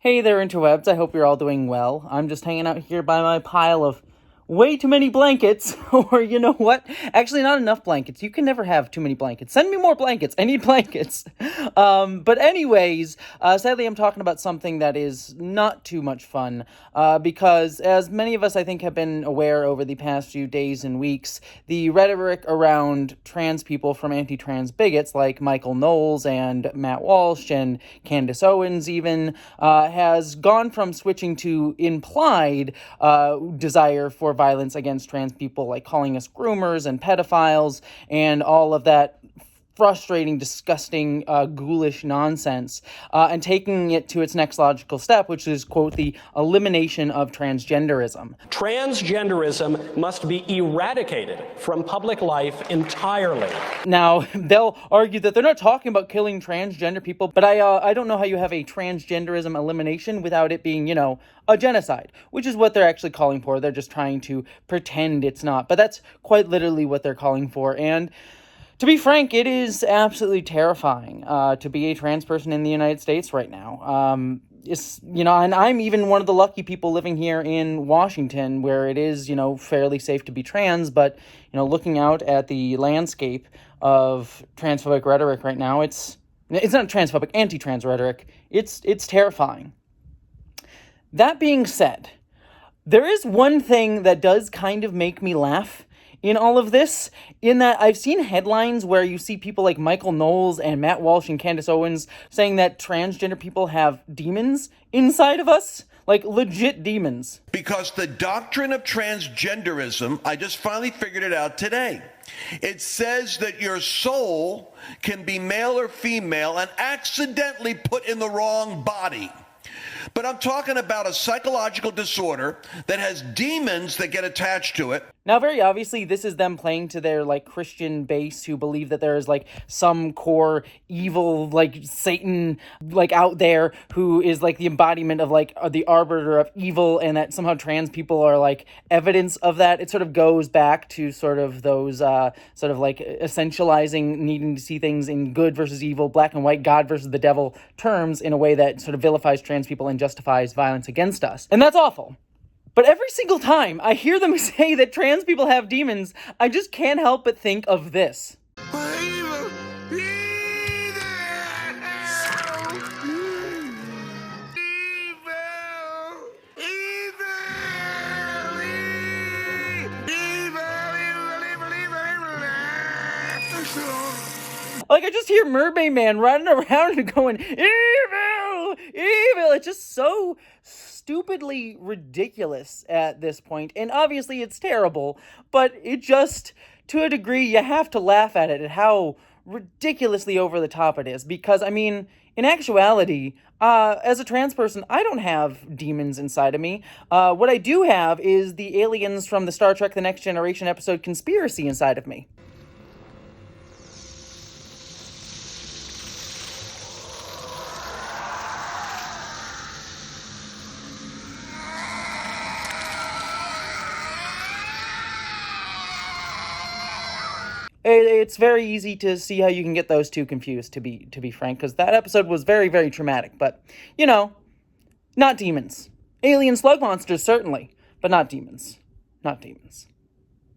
Hey there, interwebs. I hope you're all doing well. I'm just hanging out here by my pile of way too many blankets, or you know what? Actually, not enough blankets. You can never have too many blankets. Send me more blankets. I need blankets. But anyways, sadly, I'm talking about something that is not too much fun, because as many of us, I think, have been aware over the past few days and weeks, the rhetoric around trans people from anti-trans bigots like Michael Knowles and Matt Walsh and Candace Owens even has gone from switching to implied desire for violence against trans people, like calling us groomers and pedophiles and all of that frustrating, disgusting, ghoulish nonsense, and taking it to its next logical step, which is, quote, the elimination of transgenderism. Transgenderism must be eradicated from public life entirely. Now, they'll argue that they're not talking about killing transgender people, but I don't know how you have a transgenderism elimination without it being, a genocide, which is what they're actually calling for. They're just trying to pretend it's not, but that's quite literally what they're calling for. And to be frank, it is absolutely terrifying to be a trans person in the United States right now. And I'm even one of the lucky people living here in Washington, where it is, fairly safe to be trans. But, looking out at the landscape of transphobic rhetoric right now, it's not transphobic, anti-trans rhetoric. It's terrifying. That being said, there is one thing that does kind of make me laugh in all of this, in that I've seen headlines where you see people like Michael Knowles and Matt Walsh and Candace Owens saying that transgender people have demons inside of us, like legit demons. Because the doctrine of transgenderism, I just finally figured it out today. It says that your soul can be male or female and accidentally put in the wrong body. But I'm talking about a psychological disorder that has demons that get attached to it. Now, very obviously, this is them playing to their, Christian base who believe that there is, some core evil, Satan, out there who is, the embodiment of, the arbiter of evil, and that somehow trans people are, evidence of that. It sort of goes back to sort of those, essentializing, needing to see things in good versus evil, black and white, God versus the devil terms in a way that sort of vilifies trans people and justifies violence against us. And that's awful. But every single time I hear them say that trans people have demons, I just can't help but think of this. I just hear Mermaid Man running around and going, evil, evil. It's just so stupidly ridiculous at this point. And obviously it's terrible, but it just, to a degree, you have to laugh at it, at how ridiculously over the top it is. Because, in actuality, as a trans person, I don't have demons inside of me. What I do have is the aliens from the Star Trek The Next Generation episode Conspiracy inside of me. It's very easy to see how you can get those two confused, to be frank, because that episode was very, very traumatic. But, not demons. Alien slug monsters, certainly, but not demons. Not demons.